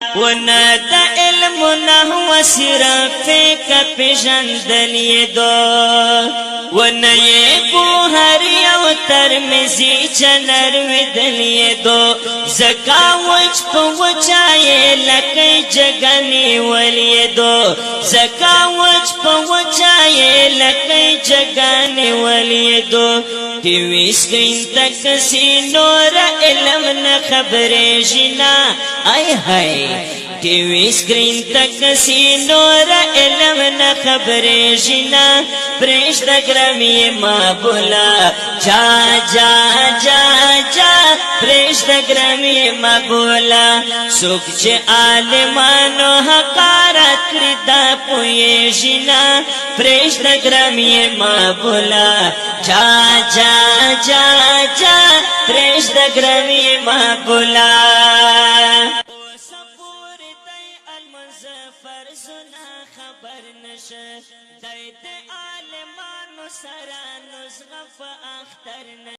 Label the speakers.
Speaker 1: ونا دا علم نحو صرف کا پیژندل یې دو ونا یې بوهر یو ترمذی چنر ودل یې دو زکا وچ په وچای لکه جگنی ولی دو زکا وچ په وچای لکه جگنی ولی دو ٹیوی سکرین تک سی نور علم نہ خبریں جنا آئے ہائے ٹیوی سکرین تک سی نور علم نہ خبریں جنا پرشت گرمی ما بولا جا جا جا جا پرشت گرمی ما بولا سوک چه عالمانو حقارت کردا پوئے جنا پرشت گرمی ما بولا جا جا جا جا پرشت گرمی ما بولا سپور دی المظفر سنا خبر نشه دی عالمانو سرا نزغف اختر نشه